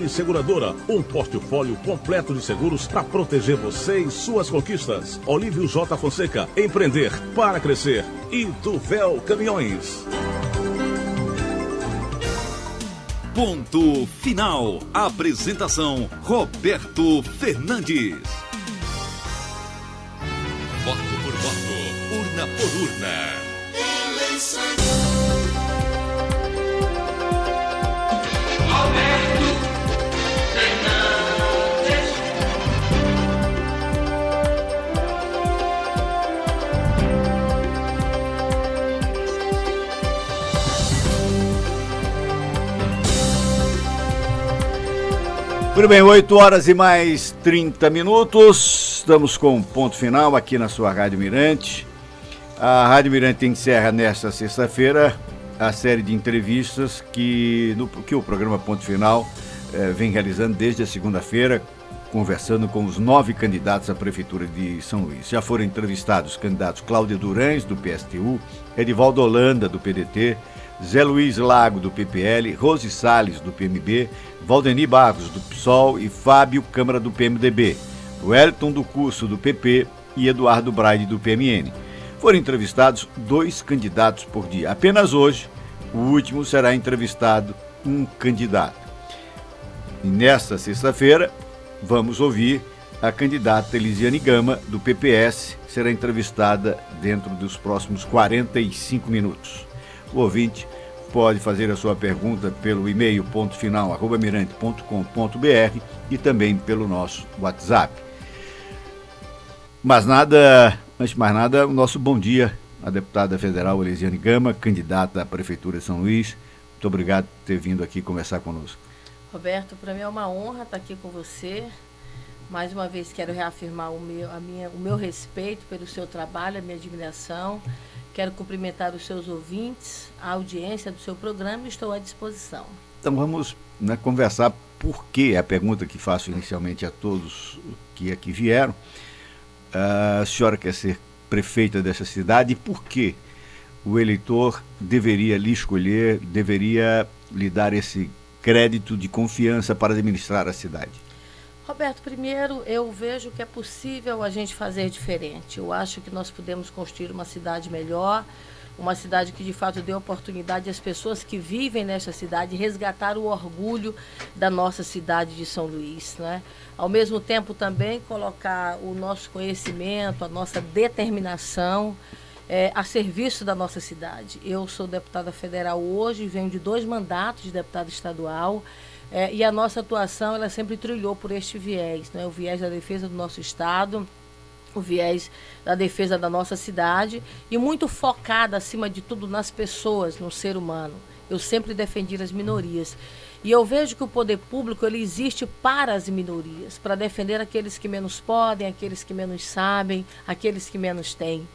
Seguradora, um portfólio completo de seguros para proteger você e suas conquistas. Olívio J. Fonseca, empreender para crescer. E Duvel Caminhões. Ponto final. Apresentação: Roberto Fernandes. Voto por voto, urna por urna. Roberto Fernandes. Muito bem, 8 horas e mais 30 minutos. Estamos com um ponto final aqui na sua Rádio Mirante. A Rádio Mirante encerra nesta sexta-feira a série de entrevistas que o programa Ponto Final vem realizando desde a segunda-feira, conversando com os 9 candidatos à Prefeitura de São Luís. Já foram entrevistados os candidatos Cláudia Durães, do PSTU, Edivaldo Holanda, do PDT, Zé Luiz Lago, do PPL, Rose Salles, do PMB, Valdeni Barros, do PSOL e Fábio Câmara, do PMDB, Wellington do Curso, do PP e Eduardo Braide, do PMN. Foram entrevistados 2 candidatos por dia. Apenas hoje, o último será entrevistado um candidato. E nesta sexta-feira, vamos ouvir a candidata Elisiane Gama, do PPS, que será entrevistada dentro dos próximos 45 minutos. O ouvinte pode fazer a sua pergunta pelo e-mail pontofinal@mirante.com.br e também pelo nosso WhatsApp. Antes de mais nada, o nosso bom dia à deputada federal Elisiane Gama, candidata à Prefeitura de São Luís. Muito obrigado por ter vindo aqui conversar conosco. Roberto, para mim é uma honra estar aqui com você. Mais uma vez quero reafirmar o meu respeito pelo seu trabalho, a minha admiração. Quero cumprimentar os seus ouvintes, a audiência do seu programa e estou à disposição. Então vamos conversar por que a pergunta que faço inicialmente a todos que aqui vieram. A senhora quer ser prefeita dessa cidade e por que o eleitor deveria lhe escolher, deveria lhe dar esse crédito de confiança para administrar a cidade? Roberto, primeiro eu vejo que é possível a gente fazer diferente. Eu acho que nós podemos construir uma cidade melhor, uma cidade que de fato dê oportunidade às pessoas que vivem nessa cidade resgatar o orgulho da nossa cidade de São Luís, né? Ao mesmo tempo também colocar o nosso conhecimento, a nossa determinação a serviço da nossa cidade. Eu sou deputada federal hoje, venho de 2 mandatos de deputada estadual, e a nossa atuação ela sempre trilhou por este viés, né? O viés da defesa do nosso estado, o viés da defesa da nossa cidade e muito focada, acima de tudo, nas pessoas, no ser humano. Eu sempre defendi as minorias. E eu vejo que o poder público ele existe para as minorias, para defender aqueles que menos podem, aqueles que menos sabem, aqueles que menos têm.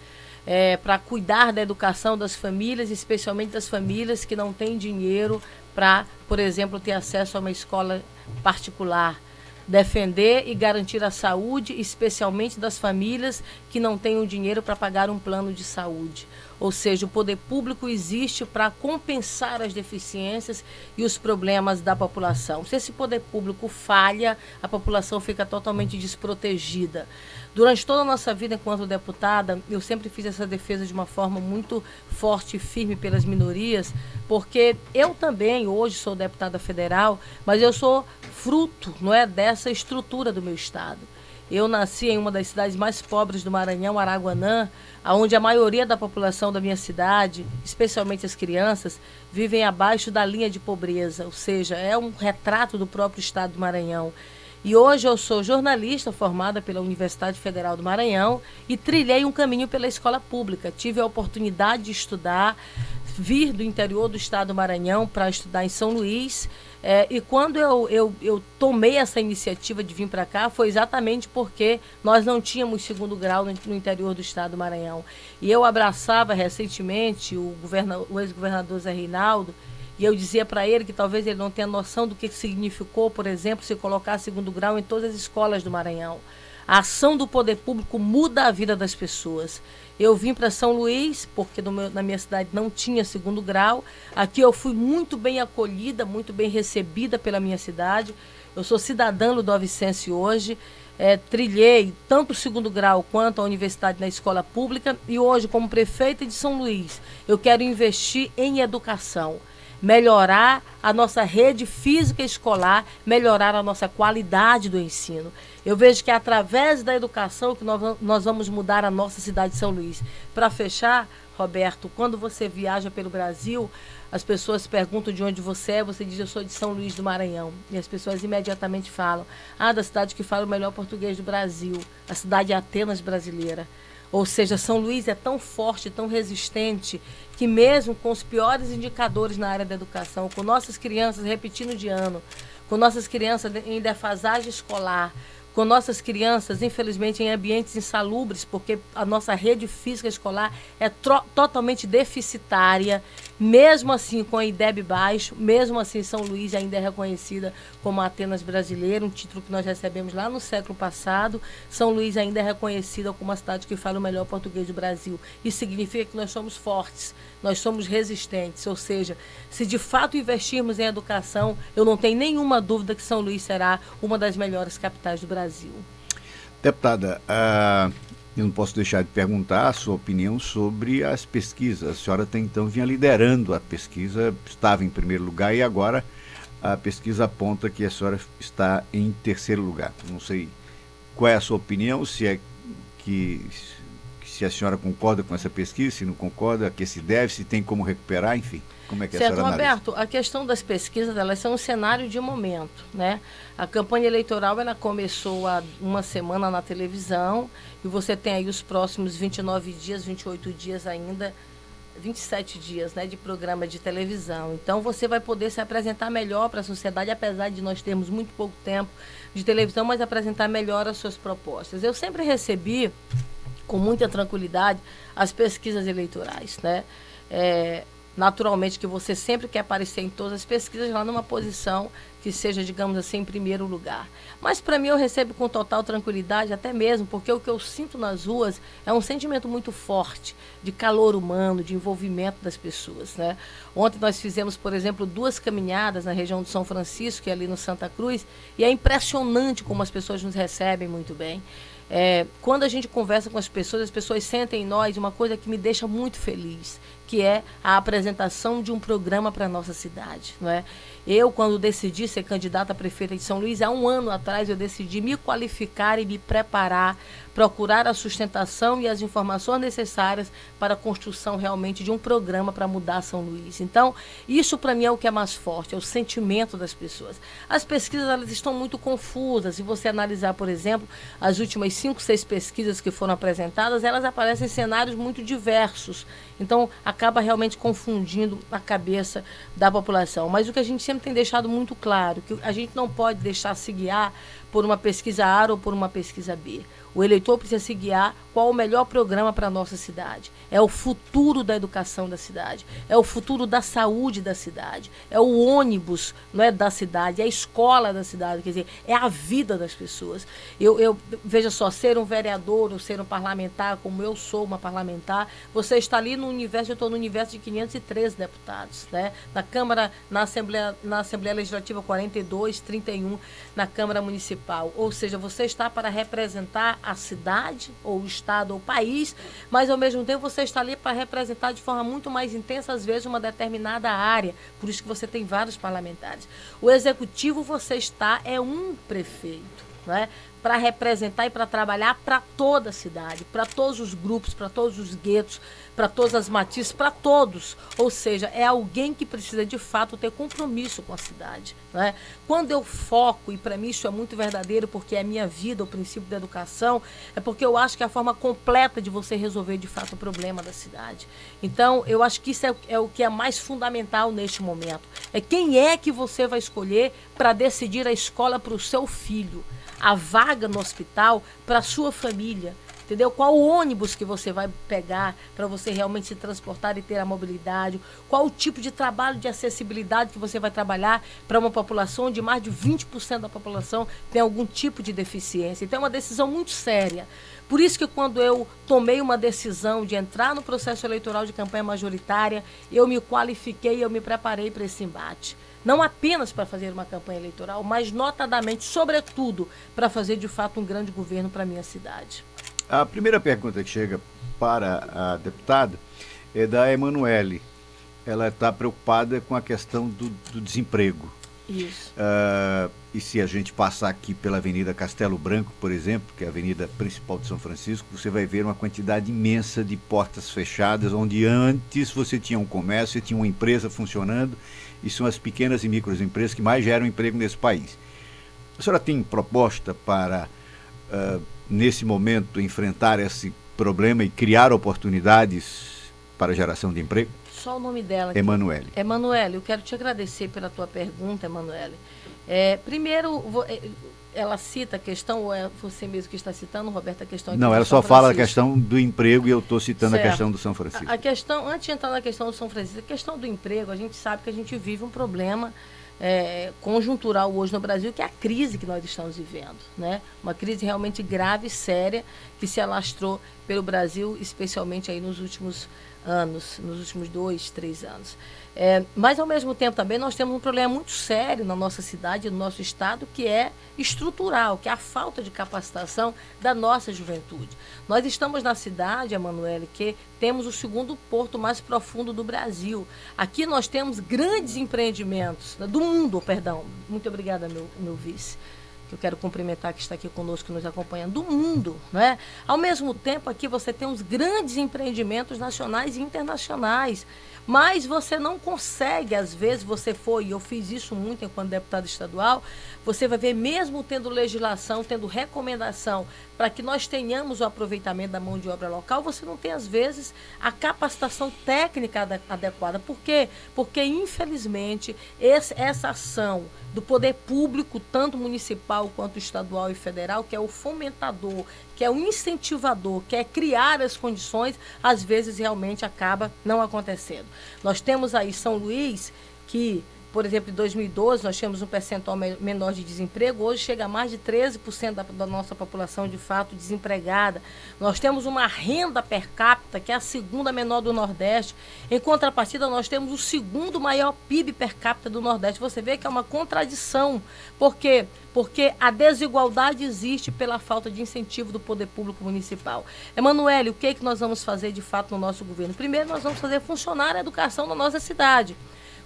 Para cuidar da educação das famílias, especialmente das famílias que não têm dinheiro para, por exemplo, ter acesso a uma escola particular. Defender e garantir a saúde, especialmente das famílias que não têm o dinheiro para pagar um plano de saúde. Ou seja, o poder público existe para compensar as deficiências e os problemas da população. Se esse poder público falha, a população fica totalmente desprotegida. Durante toda a nossa vida enquanto deputada, eu sempre fiz essa defesa de uma forma muito forte e firme pelas minorias, porque eu também hoje sou deputada federal, mas eu sou fruto, dessa estrutura do meu estado. Eu nasci em uma das cidades mais pobres do Maranhão, Araguanã, onde a maioria da população da minha cidade, especialmente as crianças, vivem abaixo da linha de pobreza, ou seja, é um retrato do próprio estado do Maranhão. E hoje eu sou jornalista formada pela Universidade Federal do Maranhão e trilhei um caminho pela escola pública. Tive a oportunidade de estudar, vir do interior do estado do Maranhão para estudar em São Luís. E quando eu tomei essa iniciativa de vir para cá, foi exatamente porque nós não tínhamos segundo grau no interior do estado do Maranhão. E eu abraçava recentemente o ex-governador Zé Reinaldo, e eu dizia para ele que talvez ele não tenha noção do que significou, por exemplo, se colocar segundo grau em todas as escolas do Maranhão. A ação do poder público muda a vida das pessoas. Eu vim para São Luís, porque na minha cidade não tinha segundo grau. Aqui eu fui muito bem acolhida, muito bem recebida pela minha cidade. Eu sou cidadã ludovicense hoje. Trilhei tanto o segundo grau quanto a universidade na escola pública. E hoje, como prefeita de São Luís, eu quero investir em educação. Melhorar a nossa rede física escolar, melhorar a nossa qualidade do ensino. Eu vejo que é através da educação que nós vamos mudar a nossa cidade de São Luís. Para fechar, Roberto, quando você viaja pelo Brasil, as pessoas perguntam de onde você é, você diz, eu sou de São Luís do Maranhão. E as pessoas imediatamente falam, da cidade que fala o melhor português do Brasil, a cidade Atenas brasileira. Ou seja, São Luís é tão forte, tão resistente, que mesmo com os piores indicadores na área da educação, com nossas crianças repetindo de ano, com nossas crianças em defasagem escolar, com nossas crianças, infelizmente, em ambientes insalubres, porque a nossa rede física escolar é totalmente deficitária, mesmo assim com a IDEB baixo, mesmo assim São Luís ainda é reconhecida como a Atenas brasileira, um título que nós recebemos lá no século passado. São Luís ainda é reconhecida como a cidade que fala o melhor português do Brasil. Isso significa que nós somos fortes, nós somos resistentes, ou seja, se de fato investirmos em educação, eu não tenho nenhuma dúvida que São Luís será uma das melhores capitais do Brasil. Deputada, eu não posso deixar de perguntar a sua opinião sobre as pesquisas. A senhora até então vinha liderando a pesquisa, estava em primeiro lugar e agora a pesquisa aponta que a senhora está em terceiro lugar. Não sei qual é a sua opinião, se a senhora concorda com essa pesquisa, se não concorda, a que se deve, se tem como recuperar, enfim. Como é que certo, a senhora analisa? Roberto, a questão das pesquisas, elas são um cenário de momento, né? A campanha eleitoral, ela começou há uma semana na televisão e você tem aí os próximos 29 dias, 28 dias ainda, 27 dias, né, de programa de televisão. Então, você vai poder se apresentar melhor para a sociedade, apesar de nós termos muito pouco tempo de televisão, mas apresentar melhor as suas propostas. Eu sempre recebi, com muita tranquilidade, as pesquisas eleitorais, né? Naturalmente que você sempre quer aparecer em todas as pesquisas lá numa posição que seja, digamos assim, em primeiro lugar. Mas para mim eu recebo com total tranquilidade, até mesmo porque o que eu sinto nas ruas é um sentimento muito forte de calor humano, de envolvimento das pessoas, né? Ontem nós fizemos, por exemplo, 2 caminhadas na região de São Francisco e ali no Santa Cruz, e é impressionante como as pessoas nos recebem muito bem. Quando a gente conversa com as pessoas sentem em nós uma coisa que me deixa muito feliz, que é a apresentação de um programa para a nossa cidade, não é? Eu, quando decidi ser candidata a prefeita de São Luís, há 1 ano atrás, eu decidi me qualificar e me preparar, procurar a sustentação e as informações necessárias para a construção realmente de um programa para mudar São Luís. Então, isso para mim é o que é mais forte, é o sentimento das pessoas. As pesquisas, elas estão muito confusas. Se você analisar, por exemplo, as últimas 5, 6 pesquisas que foram apresentadas, elas aparecem em cenários muito diversos. Então, acaba realmente confundindo a cabeça da população. Mas o que a gente sempre tem deixado muito claro, que a gente não pode deixar se guiar por uma pesquisa A ou por uma pesquisa B. O eleitor precisa se guiar qual o melhor programa para a nossa cidade. É o futuro da educação da cidade, é o futuro da saúde da cidade, é o ônibus, não é, da cidade, é a escola da cidade, quer dizer, é a vida das pessoas. Eu veja só, ser um vereador ou ser um parlamentar, como eu sou uma parlamentar, você está ali no universo, eu estou no universo de 513 deputados, né? Na Câmara, na Assembleia Legislativa 42, 31, na Câmara Municipal. Ou seja, você está para representar a cidade, ou o estado, ou o país, mas ao mesmo tempo você está ali para representar de forma muito mais intensa, às vezes, uma determinada área. Por isso que você tem vários parlamentares. O executivo, você está, é um prefeito, né? Para representar e para trabalhar para toda a cidade, para todos os grupos, para todos os guetos, para todas as matizes, para todos. Ou seja, é alguém que precisa de fato ter compromisso com a cidade, né? Quando eu foco, e para mim isso é muito verdadeiro, porque é a minha vida, o princípio da educação, é porque eu acho que é a forma completa de você resolver de fato o problema da cidade. Então, eu acho que isso é o que é mais fundamental neste momento. É quem é que você vai escolher para decidir a escola para o seu filho, a vaga no hospital para a sua família. entendeu? Qual o ônibus que você vai pegar para você realmente se transportar e ter a mobilidade, qual o tipo de trabalho de acessibilidade que você vai trabalhar para uma população onde mais de 20% da população tem algum tipo de deficiência. Então é uma decisão muito séria. Por isso que quando eu tomei uma decisão de entrar no processo eleitoral de campanha majoritária, eu me qualifiquei, eu me preparei para esse embate. Não apenas para fazer uma campanha eleitoral, mas notadamente, sobretudo, para fazer de fato um grande governo para a minha cidade. A primeira pergunta que chega para a deputada é da Emanuele. Ela está preocupada com a questão do desemprego. Isso. E se a gente passar aqui pela Avenida Castelo Branco, por exemplo, que é a avenida principal de São Francisco, você vai ver uma quantidade imensa de portas fechadas, onde antes você tinha um comércio, você tinha uma empresa funcionando, e são as pequenas e microempresas que mais geram emprego nesse país. A senhora tem proposta para, nesse momento, enfrentar esse problema e criar oportunidades para a geração de emprego? Só o nome dela aqui. Emanuele. Emanuele, eu quero te agradecer pela tua pergunta, Emanuele. Primeiro, ela cita a questão, ou é você mesmo que está citando, Roberto, a questão aqui. Não, ela só fala a questão do emprego e eu estou citando certo. A questão do São Francisco. A questão, antes de entrar na questão do São Francisco, a questão do emprego, a gente sabe que a gente vive um problema conjuntural hoje no Brasil, que é a crise que nós estamos vivendo, né? Uma crise realmente grave e séria que se alastrou pelo Brasil, especialmente aí nos últimos anos, nos últimos 2, 3 anos. Mas, ao mesmo tempo, também nós temos um problema muito sério na nossa cidade, no nosso estado, que é estrutural, que é a falta de capacitação da nossa juventude. Nós estamos na cidade, Emanuele, que temos o segundo porto mais profundo do Brasil. Aqui nós temos grandes empreendimentos, do mundo, perdão. Muito obrigada, meu vice, que eu quero cumprimentar, que está aqui conosco, nos acompanhando, do mundo, né? Ao mesmo tempo, aqui você tem uns grandes empreendimentos nacionais e internacionais, mas você não consegue, às vezes, e eu fiz isso muito enquanto deputado estadual, você vai ver, mesmo tendo legislação, tendo recomendação para que nós tenhamos o aproveitamento da mão de obra local, você não tem, às vezes, a capacitação técnica adequada. Por quê? Porque, infelizmente, essa ação do poder público, tanto municipal quanto estadual e federal, que é o fomentador, que é o incentivador, que é criar as condições, às vezes realmente acaba não acontecendo. Nós temos aí São Luís, que, por exemplo, em 2012, nós tínhamos um percentual menor de desemprego, hoje chega a mais de 13% da nossa população, de fato, desempregada. Nós temos uma renda per capita, que é a segunda menor do Nordeste. Em contrapartida, nós temos o segundo maior PIB per capita do Nordeste. Você vê que é uma contradição. Por quê? Porque a desigualdade existe pela falta de incentivo do poder público municipal. Emanuele, o que é que nós vamos fazer, de fato, no nosso governo? Primeiro, nós vamos fazer funcionar a educação na nossa cidade.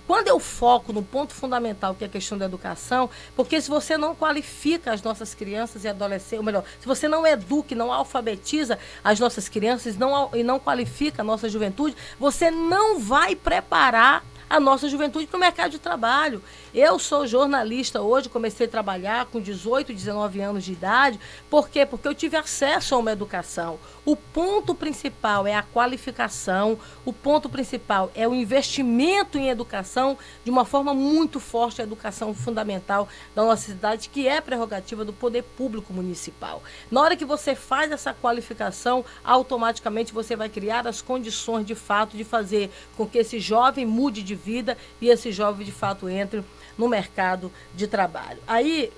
Quando eu foco no ponto fundamental, que é a questão da educação, porque se você não qualifica as nossas crianças e adolescentes, ou melhor, se você não educa e não alfabetiza as nossas crianças e não qualifica a nossa juventude, você não vai preparar a nossa juventude para o mercado de trabalho. Eu sou jornalista hoje, comecei a trabalhar com 18, 19 anos de idade. Por quê? Porque eu tive acesso a uma educação. O ponto principal é a qualificação, o ponto principal é o investimento em educação de uma forma muito forte, a educação fundamental da nossa cidade, que é prerrogativa do poder público municipal. Na hora que você faz essa qualificação, automaticamente você vai criar as condições de fato de fazer com que esse jovem mude de vida e esse jovem de fato entre no mercado de trabalho. Aí,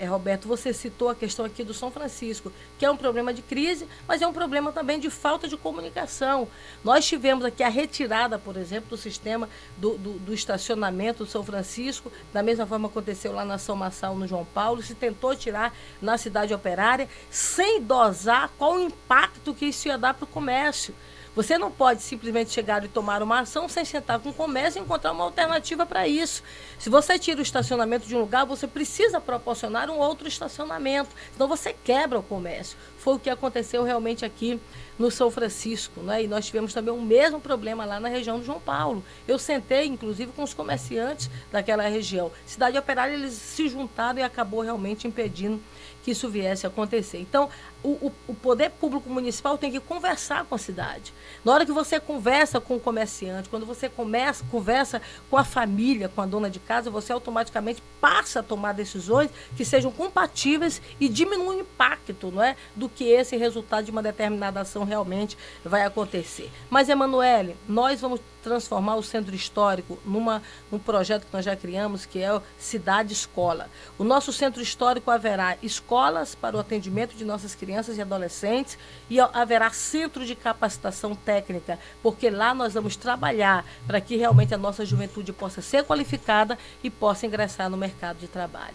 Roberto, você citou a questão aqui do São Francisco, que é um problema de crise, mas é um problema também de falta de comunicação. Nós tivemos aqui a retirada, por exemplo, do sistema do estacionamento do São Francisco, da mesma forma aconteceu lá na São Marçal, no João Paulo, se tentou tirar na cidade operária, sem dosar qual o impacto que isso ia dar para o comércio. Você não pode simplesmente chegar e tomar uma ação sem sentar com o comércio e encontrar uma alternativa para isso. Se você tira o estacionamento de um lugar, você precisa proporcionar um outro estacionamento, senão você quebra o comércio. Foi o que aconteceu realmente aqui no São Francisco, né? E nós tivemos também o mesmo problema lá na região do João Paulo. Eu sentei, inclusive, com os comerciantes daquela região. Cidade Operária, eles se juntaram e acabou realmente impedindo que isso viesse a acontecer. Então, o poder público municipal tem que conversar com a cidade. Na hora que você conversa com o comerciante, quando você conversa com a família, com a dona de casa, você automaticamente passa a tomar decisões que sejam compatíveis e diminuam o impacto, não é, do que esse resultado de uma determinada ação realmente vai acontecer. Mas, Emanuele, nós vamos transformar o centro histórico num projeto que nós já criamos, que é o Cidade Escola. O nosso centro histórico haverá escolas para o atendimento de nossas crianças e adolescentes e haverá centro de capacitação técnica, porque lá nós vamos trabalhar para que realmente a nossa juventude possa ser qualificada e possa ingressar no mercado de trabalho.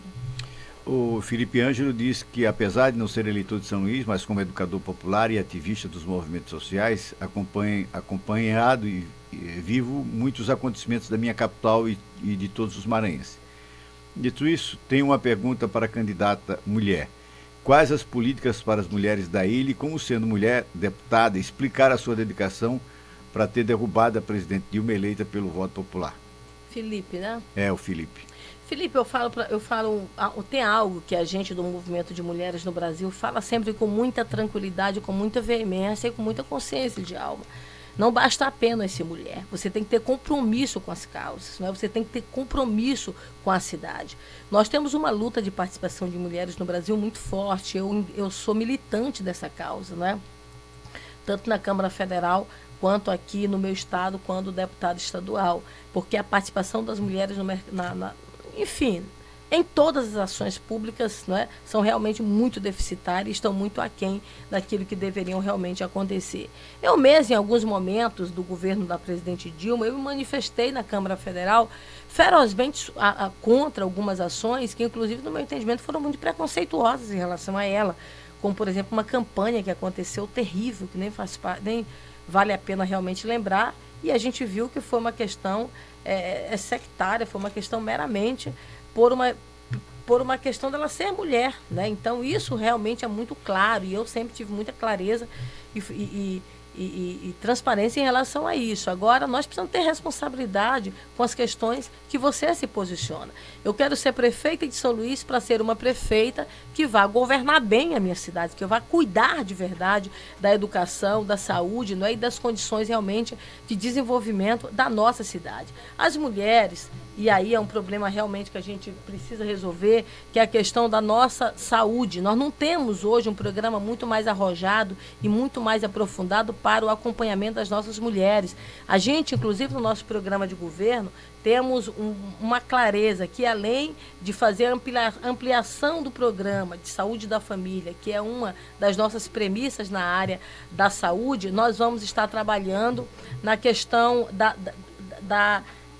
O Felipe Ângelo diz que, apesar de não ser eleitor de São Luís, mas como educador popular e ativista dos movimentos sociais, acompanhado e vivo muitos acontecimentos da minha capital e de todos os maranhenses. Dito isso, tenho uma pergunta para a candidata mulher. Quais as políticas para as mulheres da ilha e, como sendo mulher deputada, explicar a sua dedicação para ter derrubado a presidente Dilma eleita pelo voto popular? Felipe, né? É, o Felipe. Felipe, tem algo que a gente do movimento de mulheres no Brasil fala sempre com muita tranquilidade, com muita veemência e com muita consciência de alma. Não basta apenas ser mulher, você tem que ter compromisso com as causas, não é? Você tem que ter compromisso com a cidade. Nós temos uma luta de participação de mulheres no Brasil muito forte, eu sou militante dessa causa, não é? Tanto na Câmara Federal, quanto aqui no meu estado, quanto deputada estadual, porque a participação das mulheres enfim, em todas as ações públicas, né, são realmente muito deficitárias e estão muito aquém daquilo que deveriam realmente acontecer. Eu mesmo, em alguns momentos do governo da presidente Dilma, eu me manifestei na Câmara Federal ferozmente contra algumas ações que, inclusive, no meu entendimento, foram muito preconceituosas em relação a ela, como, por exemplo, uma campanha que aconteceu terrível, que nem vale a pena realmente lembrar, e a gente viu que foi uma questão sectária, foi uma questão meramente por uma questão dela ser mulher, né? Então isso realmente é muito claro e eu sempre tive muita clareza e transparência em relação a isso. Agora, nós precisamos ter responsabilidade com as questões que você se posiciona. Eu quero ser prefeita de São Luís para ser uma prefeita que vá governar bem a minha cidade, que vá cuidar de verdade da educação, da saúde, não é? E das condições realmente de desenvolvimento da nossa cidade. As mulheres, e aí é um problema realmente que a gente precisa resolver, que é a questão da nossa saúde. Nós não temos hoje um programa muito mais arrojado e muito mais aprofundado para o acompanhamento das nossas mulheres. A gente, inclusive, no nosso programa de governo, temos uma clareza que, além de fazer a ampliação do programa de saúde da família, que é uma das nossas premissas na área da saúde, nós vamos estar trabalhando na questão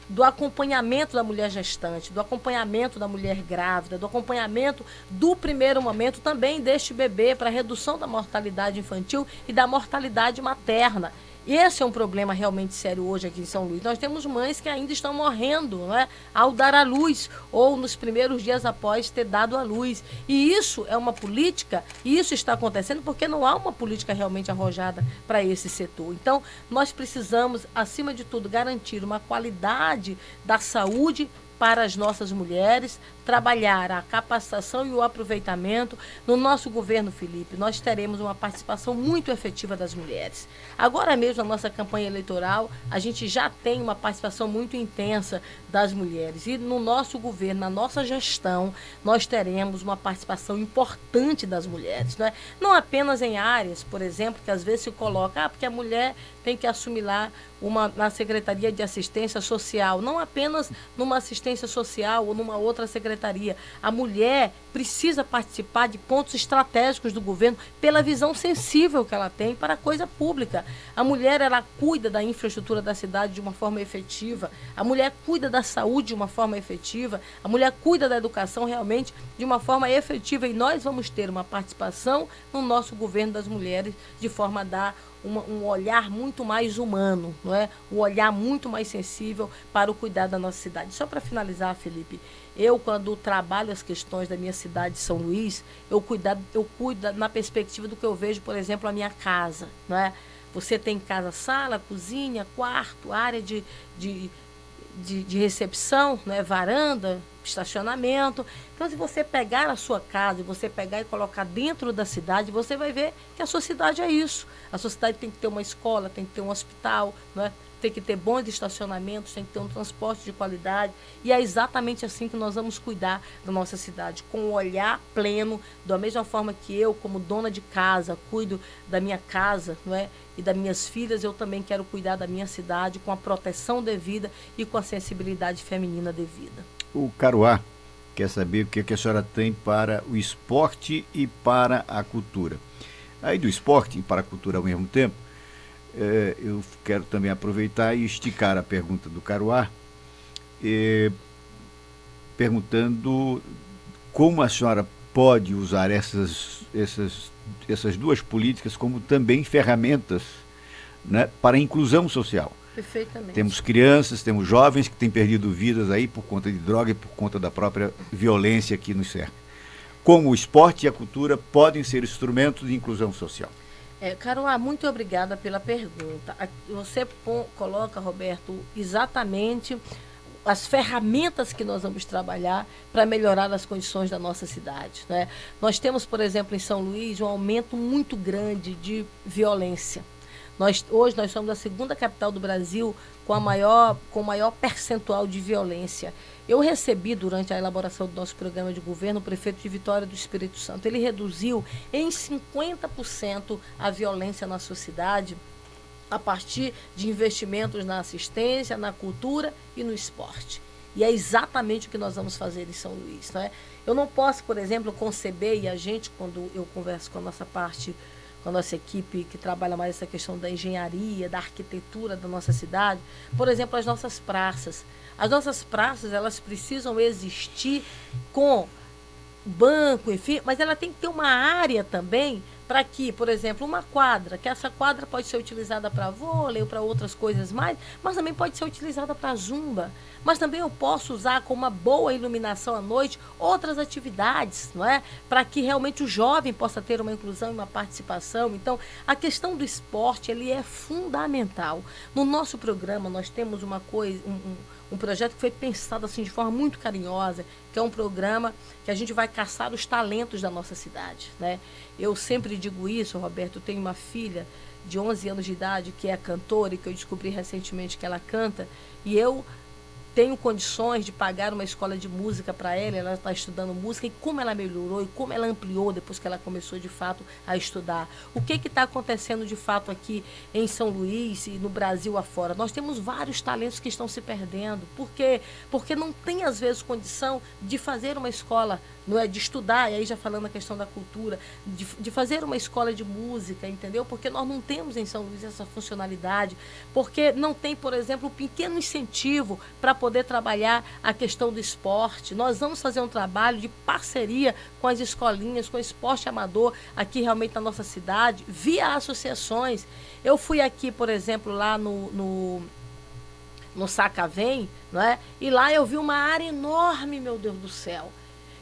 do acompanhamento da mulher gestante, do acompanhamento da mulher grávida, do acompanhamento do primeiro momento também deste bebê para redução da mortalidade infantil e da mortalidade materna. Esse é um problema realmente sério hoje aqui em São Luís. Nós temos mães que ainda estão morrendo, não é? Ao dar à luz ou nos primeiros dias após ter dado à luz. E isso é uma política, e isso está acontecendo porque não há uma política realmente arrojada para esse setor. Então, nós precisamos, acima de tudo, garantir uma qualidade da saúde para as nossas mulheres, trabalhar a capacitação e o aproveitamento. No nosso governo, Felipe, nós teremos uma participação muito efetiva das mulheres. Agora mesmo, na nossa campanha eleitoral, a gente já tem uma participação muito intensa das mulheres. E no nosso governo, na nossa gestão, nós teremos uma participação importante das mulheres. Não apenas em áreas, por exemplo, que às vezes se coloca, porque a mulher tem que assumir lá na Secretaria de Assistência Social, não apenas numa assistência social ou numa outra secretaria. A mulher precisa participar de pontos estratégicos do governo pela visão sensível que ela tem para a coisa pública. A mulher, ela cuida da infraestrutura da cidade de uma forma efetiva, a mulher cuida da saúde de uma forma efetiva, a mulher cuida da educação realmente de uma forma efetiva, e nós vamos ter uma participação no nosso governo das mulheres de forma a dar um olhar muito mais humano, não é? Um olhar muito mais sensível para o cuidado da nossa cidade. Só para finalizar, Felipe, eu, quando trabalho as questões da minha cidade de São Luís, eu cuido na perspectiva do que eu vejo, por exemplo, a minha casa, não é? Você tem casa, sala, cozinha, quarto, área de de recepção, né? Varanda, estacionamento. Então, se você pegar a sua casa e você pegar e colocar dentro da cidade, você vai ver que a sua cidade é isso. A sua cidade tem que ter uma escola, tem que ter um hospital, né? Tem que ter bons estacionamentos, tem que ter um transporte de qualidade. E é exatamente assim que nós vamos cuidar da nossa cidade, com um olhar pleno, da mesma forma que eu, como dona de casa, cuido da minha casa, não é? E das minhas filhas, eu também quero cuidar da minha cidade com a proteção devida e com a sensibilidade feminina devida. O Caruá quer saber o que a senhora tem para o esporte e para a cultura. Aí do esporte e para a cultura ao mesmo tempo, eu quero também aproveitar e esticar a pergunta do Caruá, perguntando como a senhora pode usar essas duas políticas como também ferramentas, né, para a inclusão social. Perfeitamente. Temos crianças, temos jovens que têm perdido vidas aí por conta de droga e por conta da própria violência que nos cerca. Como o esporte e a cultura podem ser instrumentos de inclusão social? Caruá, muito obrigada pela pergunta. Você coloca, Roberto, exatamente as ferramentas que nós vamos trabalhar para melhorar as condições da nossa cidade, né? Nós temos, por exemplo, em São Luís, um aumento muito grande de violência. Hoje nós somos a segunda capital do Brasil com o maior percentual de violência. Eu recebi, durante a elaboração do nosso programa de governo, o prefeito de Vitória do Espírito Santo. Ele reduziu em 50% a violência na sua cidade, a partir de investimentos na assistência, na cultura e no esporte. E é exatamente o que nós vamos fazer em São Luís, não é? Eu não posso, por exemplo, conceber, e a gente, quando eu converso com a nossa parte, com a nossa equipe que trabalha mais essa questão da engenharia, da arquitetura da nossa cidade, por exemplo, as nossas praças. As nossas praças, elas precisam existir com banco, enfim, mas ela tem que ter uma área também para que, por exemplo, uma quadra, que essa quadra pode ser utilizada para vôlei ou para outras coisas mais, mas também pode ser utilizada para zumba. Mas também eu posso usar com uma boa iluminação à noite outras atividades, não é? Para que realmente o jovem possa ter uma inclusão e uma participação. Então, a questão do esporte, ele é fundamental. No nosso programa, nós temos uma coisa, um projeto que foi pensado assim de forma muito carinhosa, que é um programa que a gente vai caçar os talentos da nossa cidade, né? Eu sempre digo isso, Roberto, eu tenho uma filha de 11 anos de idade que é cantora e que eu descobri recentemente que ela canta, e eu tenho condições de pagar uma escola de música para ela está estudando música, e como ela melhorou e como ela ampliou depois que ela começou de fato a estudar. O que está acontecendo de fato aqui em São Luís e no Brasil afora? Nós temos vários talentos que estão se perdendo. Por quê? Porque não tem às vezes condição de fazer uma escola, não é, de estudar, e aí já falando a questão da cultura, de fazer uma escola de música, entendeu? Porque nós não temos em São Luís essa funcionalidade, porque não tem, por exemplo, um pequeno incentivo para poder trabalhar a questão do esporte. Nós vamos fazer um trabalho de parceria com as escolinhas, com o esporte amador aqui realmente na nossa cidade, via associações. Eu fui aqui, por exemplo, lá no Sacavém, não é? E lá eu vi uma área enorme, meu Deus do céu.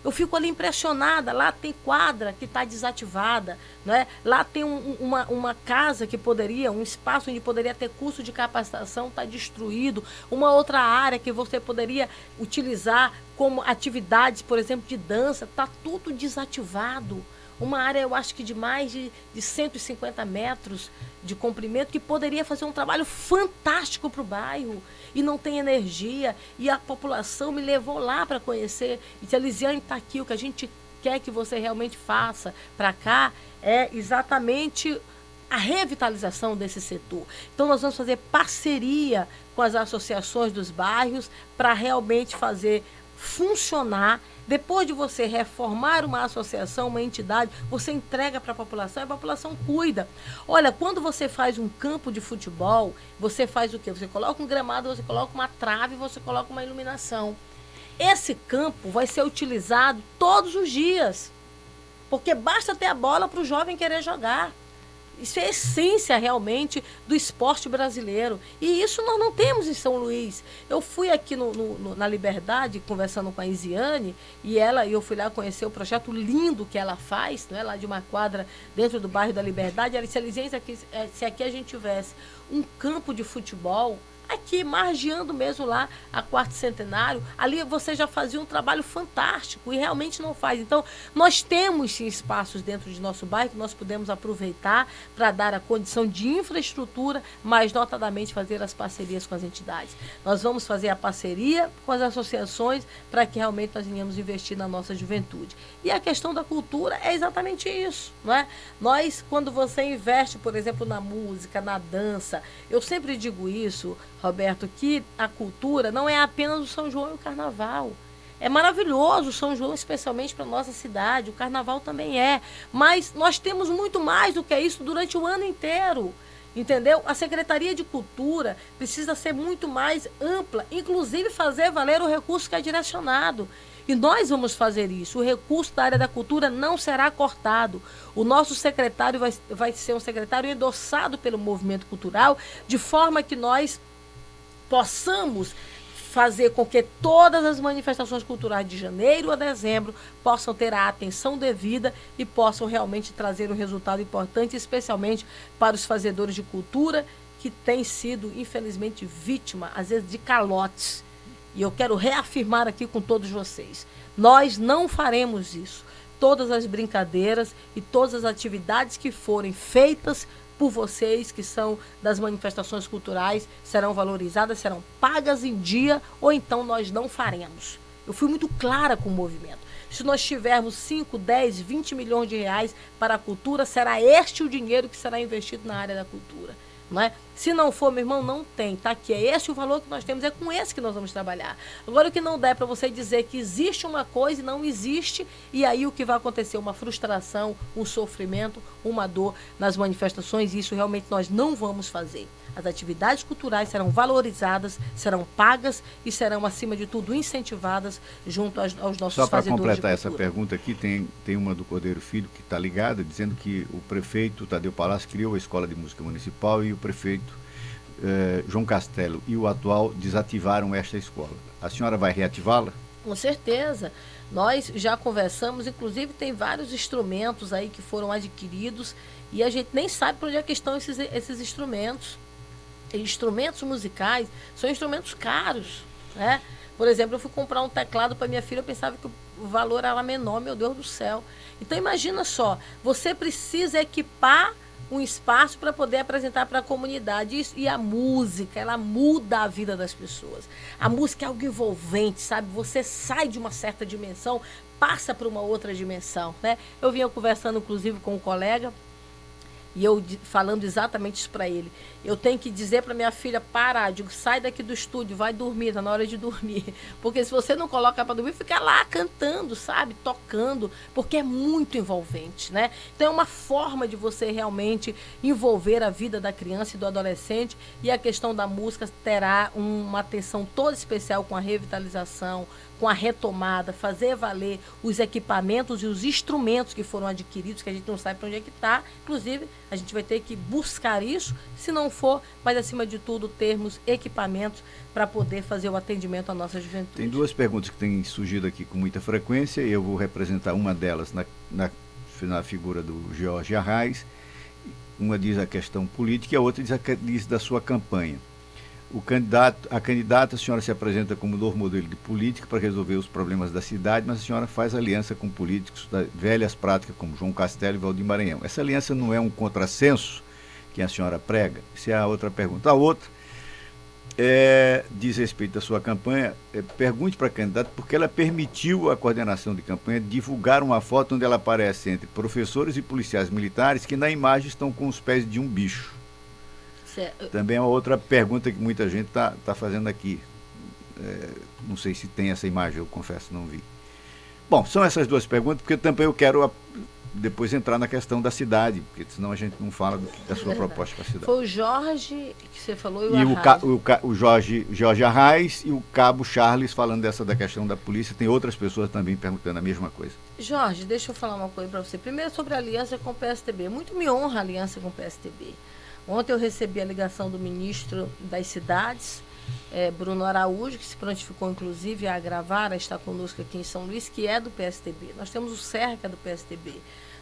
Eu fico ali impressionada. Lá tem quadra que está desativada, né? Lá tem uma casa que poderia, um espaço onde poderia ter curso de capacitação, está destruído. Uma outra área que você poderia utilizar como atividades, por exemplo, de dança, está tudo desativado. Uma área, eu acho que de mais de 150 metros de comprimento, que poderia fazer um trabalho fantástico para o bairro, e não tem energia, e a população me levou lá para conhecer, e disse: Lisiane, está aqui, o que a gente quer que você realmente faça para cá é exatamente a revitalização desse setor. Então nós vamos fazer parceria com as associações dos bairros para realmente fazer funcionar. Depois de você reformar uma associação, uma entidade, você entrega para a população e a população cuida. Olha, quando você faz um campo de futebol, você faz o quê? Você coloca um gramado, você coloca uma trave, você coloca uma iluminação. Esse campo vai ser utilizado todos os dias, porque basta ter a bola para o jovem querer jogar. Isso é a essência realmente do esporte brasileiro. E isso nós não temos em São Luís. Eu fui aqui na Liberdade, conversando com a Isiane, e eu fui lá conhecer o projeto lindo que ela faz, não é? Lá de uma quadra dentro do bairro da Liberdade. Ela disse: Lisiane, se aqui a gente tivesse um campo de futebol, aqui, margeando mesmo lá a Quarto Centenário, ali você já fazia um trabalho fantástico e realmente não faz. Então, nós temos sim espaços dentro de nosso bairro que nós podemos aproveitar para dar a condição de infraestrutura, mas notadamente fazer as parcerias com as entidades. Nós vamos fazer a parceria com as associações para que realmente nós venhamos investir na nossa juventude. E a questão da cultura é exatamente isso, não é? Nós, quando você investe, por exemplo, na música, na dança, eu sempre digo isso, Roberto, que a cultura não é apenas o São João e o Carnaval. É maravilhoso o São João, especialmente para a nossa cidade, o Carnaval também é. Mas nós temos muito mais do que isso durante o ano inteiro, entendeu? A Secretaria de Cultura precisa ser muito mais ampla, inclusive fazer valer o recurso que é direcionado. E nós vamos fazer isso. O recurso da área da cultura não será cortado. O nosso secretário vai ser um secretário endossado pelo movimento cultural, de forma que nós possamos fazer com que todas as manifestações culturais de janeiro a dezembro possam ter a atenção devida e possam realmente trazer um resultado importante, especialmente para os fazedores de cultura que têm sido, infelizmente, vítima, às vezes, de calotes. E eu quero reafirmar aqui com todos vocês, nós não faremos isso. Todas as brincadeiras e todas as atividades que forem feitas por vocês, que são das manifestações culturais, serão valorizadas, serão pagas em dia, ou então nós não faremos. Eu fui muito clara com o movimento. Se nós tivermos 5, 10, 20 milhões de reais para a cultura, será este o dinheiro que será investido na área da cultura. Não é? Se não for, meu irmão, não tem, tá aqui, é esse o valor que nós temos, é com esse que nós vamos trabalhar. Agora, o que não dá é para você dizer que existe uma coisa e não existe, e aí o que vai acontecer? Uma frustração, um sofrimento, uma dor nas manifestações, e isso realmente nós não vamos fazer. As atividades culturais serão valorizadas, serão pagas e serão, acima de tudo, incentivadas junto aos nossos Só para fazedores de completar essa cultura. pergunta aqui, tem uma do Cordeiro Filho que está ligada, dizendo que o prefeito Tadeu Palácio criou a Escola de Música Municipal e o prefeito João Castelo e o atual desativaram esta escola. A senhora vai reativá-la? Com certeza. Nós já conversamos, inclusive tem vários instrumentos aí que foram adquiridos e a gente nem sabe para onde é que estão esses instrumentos. Instrumentos musicais são instrumentos caros, né? Por exemplo, eu fui comprar um teclado para minha filha, eu pensava que o valor era menor, meu Deus do céu. Então imagina só, você precisa equipar um espaço para poder apresentar para a comunidade. E a música, ela muda a vida das pessoas. A música é algo envolvente, sabe? Você sai de uma certa dimensão, passa para uma outra dimensão, né? Eu vinha conversando, inclusive, com um colega, e eu falando exatamente isso para ele. Eu tenho que dizer para minha filha, parar, digo, sai daqui do estúdio, vai dormir, tá na hora de dormir. Porque se você não coloca para dormir, fica lá cantando, sabe? Tocando, porque é muito envolvente, né? Então é uma forma de você realmente envolver a vida da criança e do adolescente, e a questão da música terá uma atenção toda especial com a revitalização, com a retomada, fazer valer os equipamentos e os instrumentos que foram adquiridos, que a gente não sabe para onde é que está. Inclusive, a gente vai ter que buscar isso, se não for, mas acima de tudo, termos equipamentos para poder fazer o atendimento à nossa juventude. Tem duas perguntas que têm surgido aqui com muita frequência, e eu vou representar uma delas na figura do Jorge Arraes. Uma diz a questão política e a outra diz da sua campanha. A candidata, a senhora se apresenta como novo modelo de política para resolver os problemas da cidade, mas a senhora faz aliança com políticos das velhas práticas como João Castelo e Valdir Maranhão. Essa aliança não é um contrassenso que a senhora prega? Essa é a outra pergunta. A outra diz respeito da sua campanha. Pergunte para a candidata porque ela permitiu à coordenação de campanha divulgar uma foto onde ela aparece entre professores e policiais militares que na imagem estão com os pés de um bicho. Também é uma outra pergunta que muita gente está fazendo aqui. Não sei se tem essa imagem, eu confesso, não vi. Bom, são essas duas perguntas, porque também eu quero depois entrar na questão da cidade, porque senão a gente não fala da sua proposta para a cidade. Foi o Jorge que você falou e o Arraes. E o Jorge Arraes e o Cabo Charles falando da questão da polícia. Tem outras pessoas também perguntando a mesma coisa. Jorge, deixa eu falar uma coisa para você. Primeiro sobre a aliança com o PSTB. Muito me honra a aliança com o PSTB. Ontem eu recebi a ligação do ministro das Cidades, Bruno Araújo, que se prontificou, inclusive, a gravar, a estar conosco aqui em São Luís, que é do PSTB. Nós temos o Serra, que é do PSTB.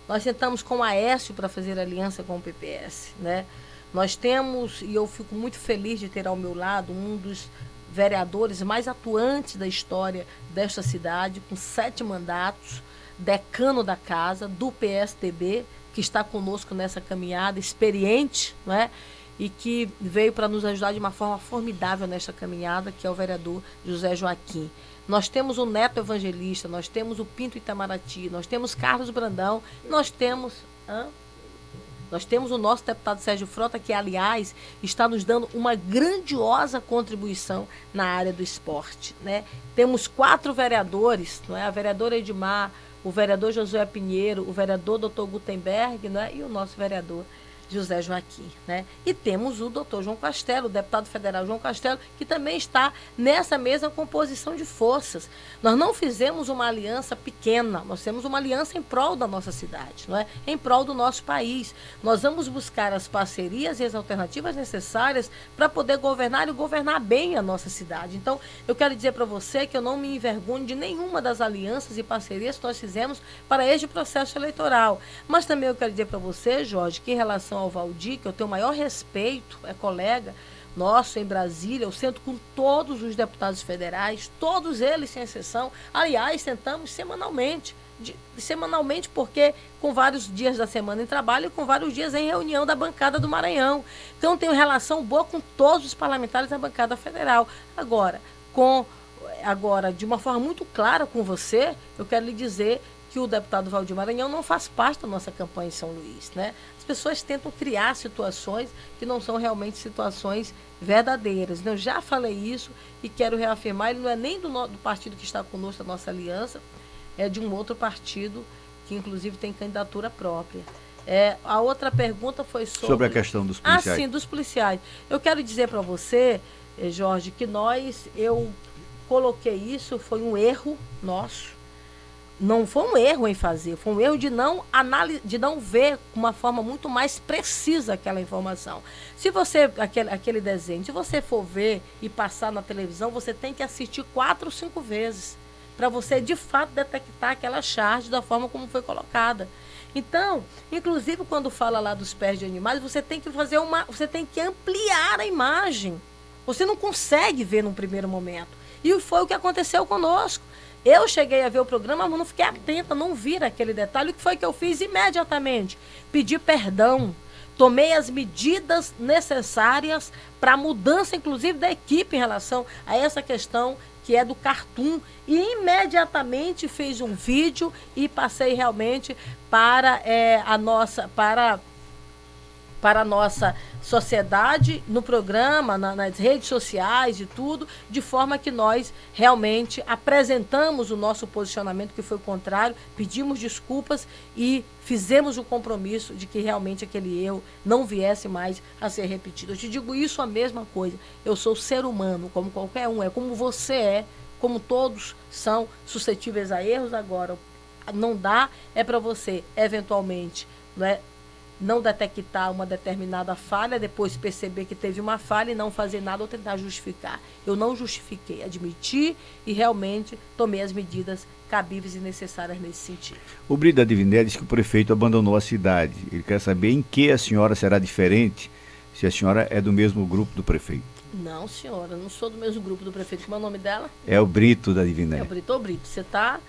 Nós tentamos com o Aécio para fazer aliança com o PPS, né? Nós temos, e eu fico muito feliz de ter ao meu lado, um dos vereadores mais atuantes da história desta cidade, com 7 mandatos, decano da casa, do PSDB, que está conosco nessa caminhada, experiente, não é? E que veio para nos ajudar de uma forma formidável nesta caminhada, que é o vereador José Joaquim. Nós temos o Neto Evangelista, nós temos o Pinto Itamaraty, nós temos Carlos Brandão, nós temos o nosso deputado Sérgio Frota, que, aliás, está nos dando uma grandiosa contribuição na área do esporte, né? Temos 4 vereadores, não é? A vereadora Edmar, o vereador Josué Pinheiro, o vereador Dr. Gutenberg, né? E o nosso vereador José Joaquim, né? E temos o doutor João Castelo, o deputado federal João Castelo, que também está nessa mesma composição de forças. Nós não fizemos uma aliança pequena, nós temos uma aliança em prol da nossa cidade, não é? Em prol do nosso país. Nós vamos buscar as parcerias e as alternativas necessárias para poder governar e governar bem a nossa cidade. Então, eu quero dizer para você que eu não me envergonho de nenhuma das alianças e parcerias que nós fizemos para este processo eleitoral. Mas também eu quero dizer para você, Jorge, que em relação ao Valdir, que eu tenho o maior respeito, é colega nosso em Brasília, eu sento com todos os deputados federais, todos eles sem exceção. Aliás, sentamos semanalmente, porque com vários dias da semana em trabalho e com vários dias em reunião da bancada do Maranhão. Então, tenho relação boa com todos os parlamentares da bancada federal. Agora, de uma forma muito clara com você, eu quero lhe dizer que o deputado Valdir Maranhão não faz parte da nossa campanha em São Luís, né? As pessoas tentam criar situações que não são realmente situações verdadeiras. Eu já falei isso e quero reafirmar, ele não é nem do partido que está conosco, a nossa aliança, é de um outro partido que inclusive tem candidatura própria. A outra pergunta foi sobre a questão dos policiais. Sim, dos policiais. Eu quero dizer para você, Jorge, que eu coloquei isso, foi um erro nosso. Não foi um erro em fazer, foi um erro de não ver com uma forma muito mais precisa aquela informação. Se você, aquele desenho, se você for ver e passar na televisão, você tem que assistir 4 ou 5 vezes para você, de fato, detectar aquela charge da forma como foi colocada. Então, inclusive, quando fala lá dos pés de animais, você tem que você tem que ampliar a imagem. Você não consegue ver num primeiro momento. E foi o que aconteceu conosco. Eu cheguei a ver o programa, mas não fiquei atenta, não vi aquele detalhe. O que foi que eu fiz imediatamente? Pedi perdão. Tomei as medidas necessárias para a mudança, inclusive, da equipe em relação a essa questão que é do cartoon. E imediatamente fiz um vídeo e passei realmente para a nossa sociedade, no programa, nas redes sociais e tudo, de forma que nós realmente apresentamos o nosso posicionamento, que foi o contrário, pedimos desculpas e fizemos o compromisso de que realmente aquele erro não viesse mais a ser repetido. Eu te digo isso a mesma coisa, eu sou ser humano, como qualquer um, é como você é, como todos são suscetíveis a erros. Agora, não dá, para você, eventualmente, não detectar uma determinada falha, depois perceber que teve uma falha e não fazer nada ou tentar justificar. Eu não justifiquei, admiti e realmente tomei as medidas cabíveis e necessárias nesse sentido. O Brito Diviné diz que o prefeito abandonou a cidade. Ele quer saber em que a senhora será diferente, se a senhora é do mesmo grupo do prefeito. Não, senhora, não sou do mesmo grupo do prefeito. Como é o nome dela? É o Brito da Diviné. É o Brito. Ô, Brito, você está...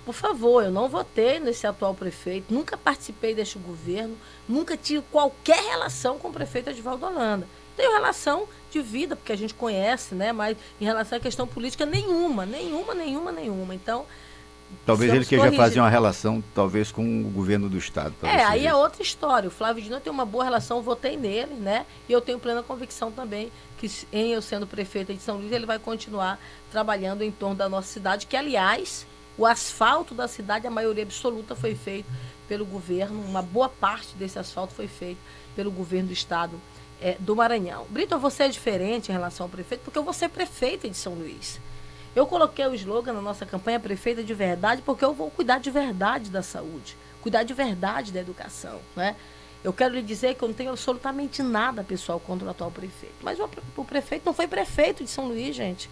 Por favor, eu não votei nesse atual prefeito, nunca participei deste governo, nunca tive qualquer relação com o prefeito Edivaldo Holanda. Tenho relação de vida, porque a gente conhece, né? Mas em relação à questão política, nenhuma. Então, talvez ele queira fazer uma relação, talvez, com o governo do estado. Aí é outra história. O Flávio Dino tem uma boa relação, votei nele, né? E eu tenho plena convicção também que, em eu sendo prefeita de São Luís, ele vai continuar trabalhando em torno da nossa cidade, que, aliás, o asfalto da cidade, a maioria absoluta, foi feito pelo governo. Uma boa parte desse asfalto foi feito pelo governo do estado do Maranhão. Brito, você é diferente em relação ao prefeito, porque eu vou ser prefeita de São Luís. Eu coloquei o slogan na nossa campanha Prefeita de Verdade, porque eu vou cuidar de verdade da saúde, cuidar de verdade da educação, né? Eu quero lhe dizer que eu não tenho absolutamente nada, pessoal, contra o atual prefeito. Mas o prefeito não foi prefeito de São Luís, gente.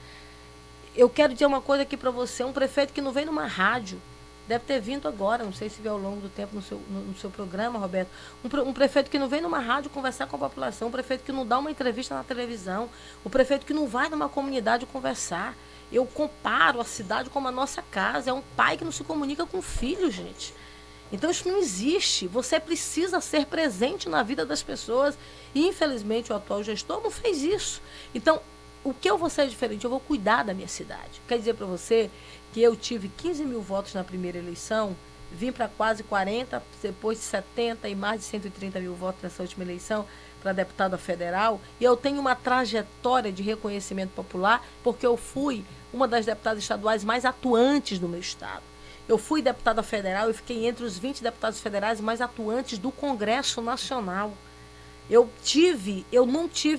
Eu quero dizer uma coisa aqui para você, um prefeito que não vem numa rádio deve ter vindo agora, não sei se veio ao longo do tempo no seu programa, Roberto, um prefeito que não vem numa rádio conversar com a população, um prefeito que não dá uma entrevista na televisão, o prefeito que não vai numa comunidade conversar. Eu comparo a cidade como a nossa casa, é um pai que não se comunica com o filho, gente. Então isso não existe, você precisa ser presente na vida das pessoas e infelizmente o atual gestor não fez isso. Então, o que eu vou ser diferente? Eu vou cuidar da minha cidade. Quer dizer para você que eu tive 15 mil votos na primeira eleição, vim para quase 40, depois de 70 e mais de 130 mil votos nessa última eleição para deputada federal, e eu tenho uma trajetória de reconhecimento popular porque eu fui uma das deputadas estaduais mais atuantes do meu estado. Eu fui deputada federal e fiquei entre os 20 deputados federais mais atuantes do Congresso Nacional.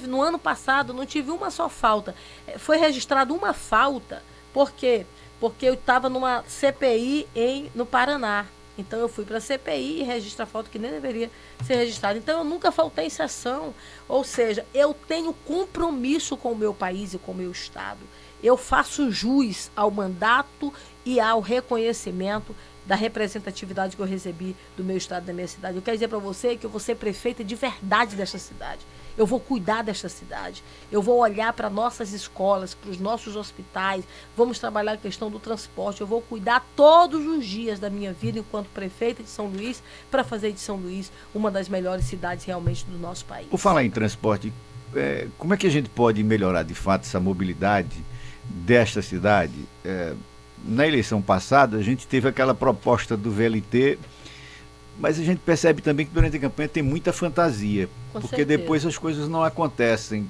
No ano passado, não tive uma só falta. Foi registrada uma falta, por quê? Porque eu estava numa CPI no Paraná. Então, eu fui para a CPI e registra a falta que nem deveria ser registrada. Então, eu nunca faltei em sessão. Ou seja, eu tenho compromisso com o meu país e com o meu estado. Eu faço jus ao mandato e ao reconhecimento da representatividade que eu recebi do meu estado, da minha cidade. Eu quero dizer para você que eu vou ser prefeita de verdade desta cidade. Eu vou cuidar desta cidade. Eu vou olhar para nossas escolas, para os nossos hospitais. Vamos trabalhar a questão do transporte. Eu vou cuidar todos os dias da minha vida enquanto prefeita de São Luís para fazer de São Luís uma das melhores cidades realmente do nosso país. Por falar em transporte, como é que a gente pode melhorar de fato essa mobilidade desta cidade? Na eleição passada, a gente teve aquela proposta do VLT, mas a gente percebe também que durante a campanha tem muita fantasia, porque depois as coisas não acontecem.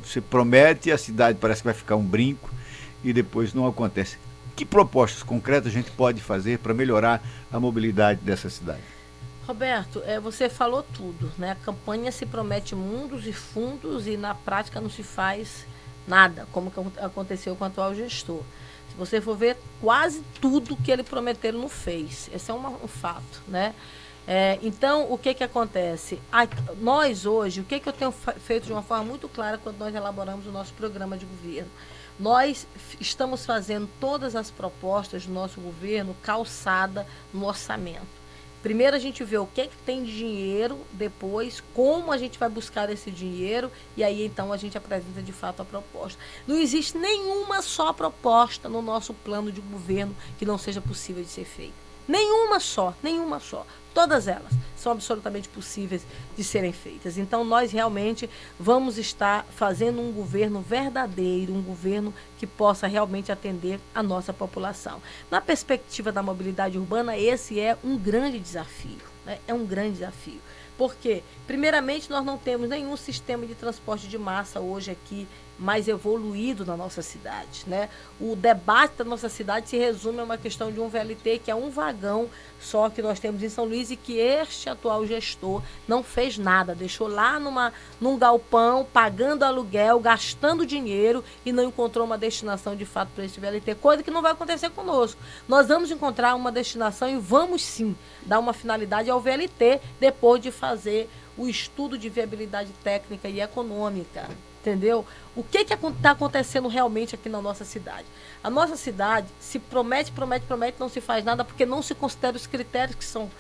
Você promete, a cidade parece que vai ficar um brinco e depois não acontece. Que propostas concretas a gente pode fazer para melhorar a mobilidade dessa cidade? Roberto, você falou tudo, né? A campanha se promete mundos e fundos e na prática não se faz nada, como aconteceu com o atual gestor. Se você for ver, quase tudo que ele prometeu não fez. Esse é um fato, né? Então, o que acontece? Nós hoje, o que eu tenho feito de uma forma muito clara quando nós elaboramos o nosso programa de governo? Nós estamos fazendo todas as propostas do nosso governo calçada no orçamento. Primeiro a gente vê o que tem de dinheiro, depois como a gente vai buscar esse dinheiro e aí então a gente apresenta de fato a proposta. Não existe nenhuma só proposta no nosso plano de governo que não seja possível de ser feita. Nenhuma só. Todas elas são absolutamente possíveis de serem feitas. Então, nós realmente vamos estar fazendo um governo verdadeiro, um governo que possa realmente atender a nossa população. Na perspectiva da mobilidade urbana, esse é um grande desafio, né? É um grande desafio. Por quê? Primeiramente, nós não temos nenhum sistema de transporte de massa hoje aqui mais evoluído na nossa cidade, né? O debate da nossa cidade se resume a uma questão de um VLT, que é um vagão só que nós temos em São Luís e que este atual gestor não fez nada, deixou lá num galpão, pagando aluguel, gastando dinheiro e não encontrou uma destinação de fato para esse VLT, coisa que não vai acontecer conosco. Nós vamos encontrar uma destinação e vamos sim dar uma finalidade ao VLT depois de fazer o estudo de viabilidade técnica e econômica. Entendeu? O que está acontecendo realmente aqui na nossa cidade? A nossa cidade se promete, não se faz nada porque não se considera os critérios que são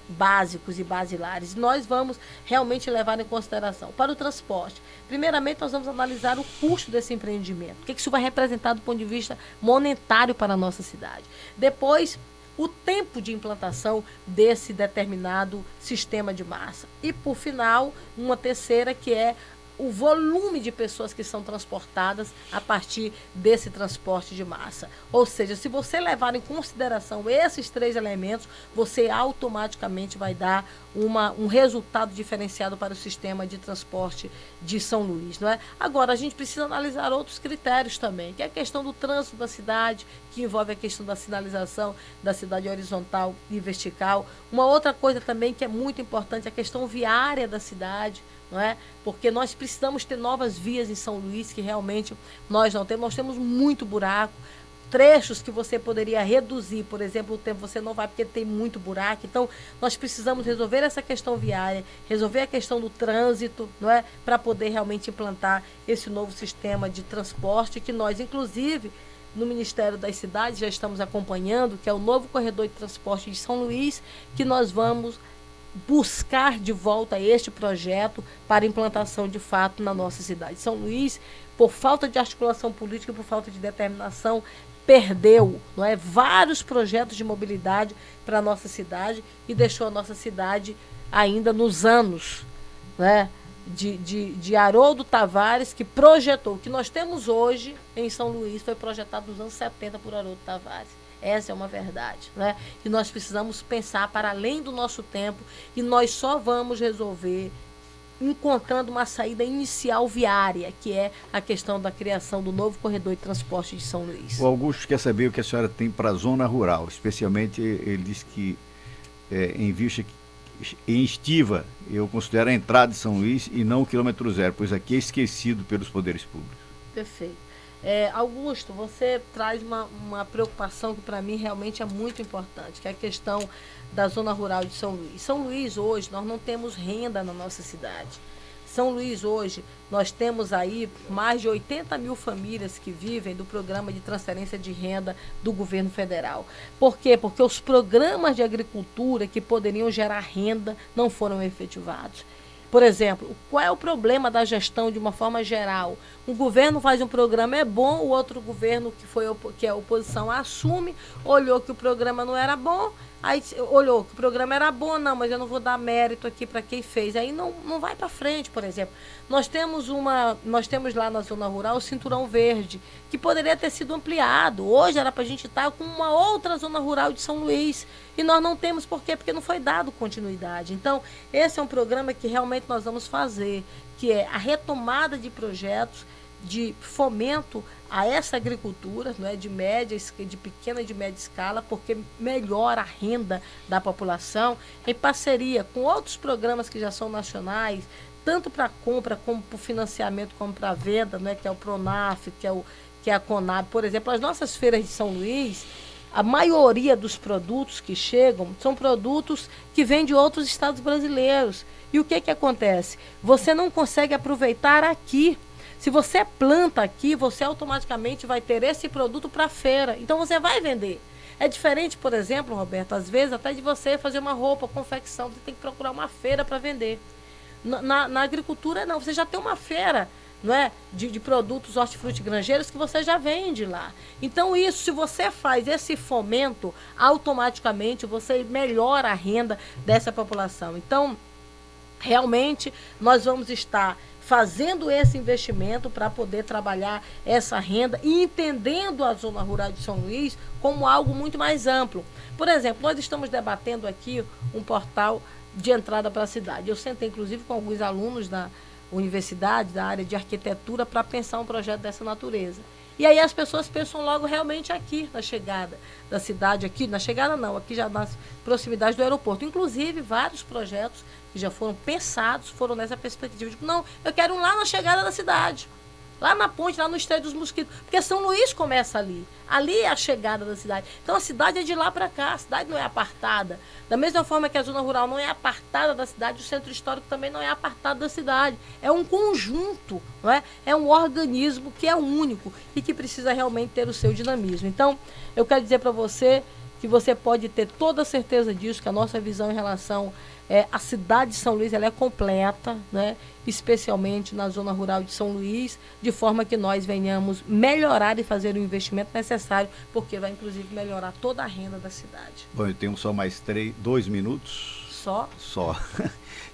básicos e basilares. Nós vamos realmente levar em consideração. Para o transporte, primeiramente nós vamos analisar o custo desse empreendimento. O que isso vai representar do ponto de vista monetário para a nossa cidade. Depois, o tempo de implantação desse determinado sistema de massa. E, por final, uma terceira que é o volume de pessoas que são transportadas a partir desse transporte de massa. Ou seja, se você levar em consideração esses três elementos, você automaticamente vai dar um resultado diferenciado para o sistema de transporte de São Luís, não é? Agora, a gente precisa analisar outros critérios também, que é a questão do trânsito da cidade, que envolve a questão da sinalização da cidade horizontal e vertical. Uma outra coisa também que é muito importante é a questão viária da cidade, não é? Porque nós precisamos ter novas vias em São Luís, que realmente nós não temos. Nós temos muito buraco, trechos que você poderia reduzir, por exemplo, o tempo você não vai porque tem muito buraco. Então, nós precisamos resolver essa questão viária, resolver a questão do trânsito, não é? Para poder realmente implantar esse novo sistema de transporte que nós, inclusive, no Ministério das Cidades, já estamos acompanhando, que é o novo corredor de transporte de São Luís, que nós vamos buscar de volta este projeto para implantação de fato na nossa cidade. São Luís, por falta de articulação política, por falta de determinação, perdeu, não é, vários projetos de mobilidade para a nossa cidade e deixou a nossa cidade ainda nos anos, né, de Haroldo Tavares, que projetou. O que nós temos hoje em São Luís foi projetado nos anos 70 por Haroldo Tavares. Essa é uma verdade, né? E nós precisamos pensar para além do nosso tempo, e nós só vamos resolver encontrando uma saída inicial viária, que é a questão da criação do novo corredor de transporte de São Luís. O Augusto quer saber o que a senhora tem para a zona rural, especialmente ele diz que em vista em Estiva, eu considero a entrada de São Luís e não o quilômetro zero, pois aqui é esquecido pelos poderes públicos. Perfeito. Augusto, você traz uma preocupação que para mim realmente é muito importante, que é a questão da zona rural de São Luís. São Luís hoje, nós não temos renda na nossa cidade. São Luís hoje, nós temos aí mais de 80 mil famílias que vivem do programa de transferência de renda do governo federal. Por quê? Porque os programas de agricultura que poderiam gerar renda não foram efetivados. Por exemplo, qual é o problema da gestão de uma forma geral? Um governo faz um programa, é bom, o outro governo que é a oposição assume, olhou que o programa não era bom, aí olhou que o programa era bom, não, mas eu não vou dar mérito aqui para quem fez. Aí não vai para frente, por exemplo. Nós temos lá na zona rural o Cinturão Verde, que poderia ter sido ampliado. Hoje era para a gente estar com uma outra zona rural de São Luís. E nós não temos por quê? Porque não foi dado continuidade. Então, esse é um programa que realmente nós vamos fazer, que é a retomada de projetos de fomento a essa agricultura, não é, de pequena e de média escala, porque melhora a renda da população, em parceria com outros programas que já são nacionais, tanto para compra, como para financiamento, como para venda, não é, que é o Pronaf, que é a Conab. Por exemplo, as nossas feiras de São Luís, a maioria dos produtos que chegam são produtos que vêm de outros estados brasileiros. E o que acontece? Você não consegue aproveitar aqui. Se você planta aqui, você automaticamente vai ter esse produto para a feira. Então você vai vender. É diferente, por exemplo, Roberto, às vezes até de você fazer uma roupa, confecção, você tem que procurar uma feira para vender. Na agricultura, não. Você já tem uma feira, não é, de produtos hortifrutigranjeiros que você já vende lá. Então isso, se você faz esse fomento, automaticamente você melhora a renda dessa população. Então, realmente, nós vamos estar fazendo esse investimento para poder trabalhar essa renda e entendendo a zona rural de São Luís como algo muito mais amplo. Por exemplo, nós estamos debatendo aqui um portal de entrada para a cidade. Eu sentei, inclusive, com alguns alunos da universidade, da área de arquitetura, para pensar um projeto dessa natureza. E aí as pessoas pensam logo realmente aqui, na chegada da cidade, aqui, na chegada não, aqui já nas proximidades do aeroporto. Inclusive, vários projetos que já foram pensados, foram nessa perspectiva. Tipo, não, eu quero um lá na chegada da cidade, lá na ponte, lá no Estreito dos Mosquitos, porque São Luís começa ali. Ali é a chegada da cidade. Então a cidade é de lá para cá, a cidade não é apartada. Da mesma forma que a zona rural não é apartada da cidade, o centro histórico também não é apartado da cidade. É um conjunto, não é? É um organismo que é único e que precisa realmente ter o seu dinamismo. Então, eu quero dizer para você que você pode ter toda a certeza disso, que a nossa visão em relação à cidade de São Luís, ela é completa, né? Especialmente na zona rural de São Luís, de forma que nós venhamos melhorar e fazer o investimento necessário, porque vai inclusive melhorar toda a renda da cidade. Bom, eu tenho só mais 2 minutos. Só?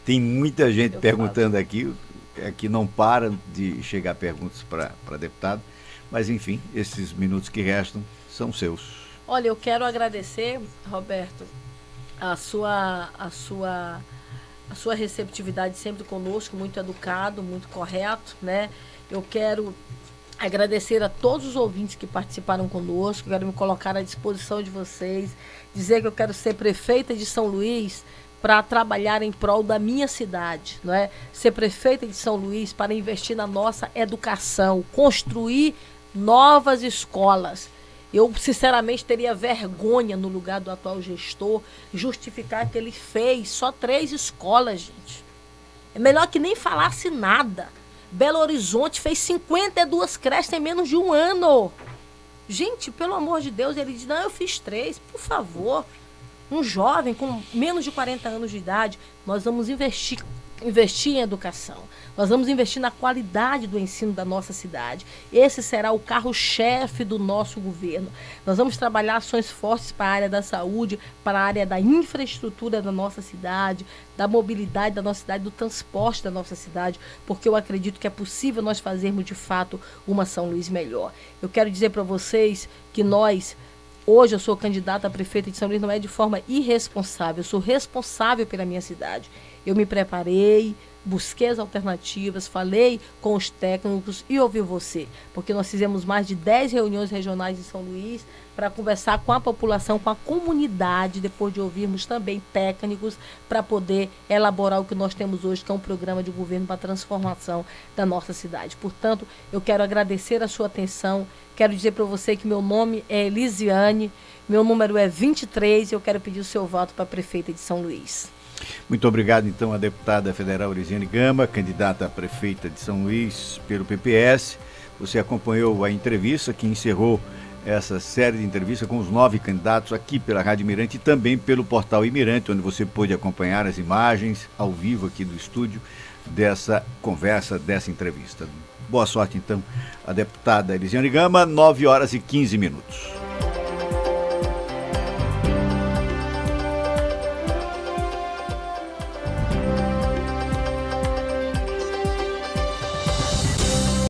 Tem muita gente perguntando aqui não para de chegar perguntas para deputado, mas enfim, esses minutos que restam são seus. Olha, eu quero agradecer, Roberto, a sua receptividade sempre conosco, muito educado, muito correto, né? Eu quero agradecer a todos os ouvintes que participaram conosco, quero me colocar à disposição de vocês, dizer que eu quero ser prefeita de São Luís para trabalhar em prol da minha cidade, não é? Ser prefeita de São Luís para investir na nossa educação, construir novas escolas. Eu, sinceramente, teria vergonha, no lugar do atual gestor, justificar que ele fez só 3 escolas, gente. É melhor que nem falasse nada. Belo Horizonte fez 52 creches em menos de um ano. Gente, pelo amor de Deus, ele diz, não, eu fiz 3, por favor. Um jovem com menos de 40 anos de idade, nós vamos investir em educação. Nós vamos investir na qualidade do ensino da nossa cidade. Esse será o carro-chefe do nosso governo. Nós vamos trabalhar ações fortes para a área da saúde, para a área da infraestrutura da nossa cidade, da mobilidade da nossa cidade, do transporte da nossa cidade, porque eu acredito que é possível nós fazermos, de fato, uma São Luís melhor. Eu quero dizer para vocês que hoje eu sou candidata a prefeita de São Luís, não é de forma irresponsável, eu sou responsável pela minha cidade. Eu me preparei, busquei as alternativas, falei com os técnicos e ouvi você, porque nós fizemos mais de 10 reuniões regionais em São Luís para conversar com a população, com a comunidade, depois de ouvirmos também técnicos, para poder elaborar o que nós temos hoje, que é um programa de governo para a transformação da nossa cidade. Portanto, eu quero agradecer a sua atenção, quero dizer para você que meu nome é Elisiane, meu número é 23 e eu quero pedir o seu voto para a prefeita de São Luís. Muito obrigado, então, à deputada federal Elisiane Gama, candidata a prefeita de São Luís pelo PPS. Você acompanhou a entrevista que encerrou essa série de entrevistas com os 9 candidatos aqui pela Rádio Mirante e também pelo portal Imirante, onde você pôde acompanhar as imagens ao vivo aqui do estúdio dessa conversa, dessa entrevista. Boa sorte, então, à deputada Elisiane Gama, 9h15.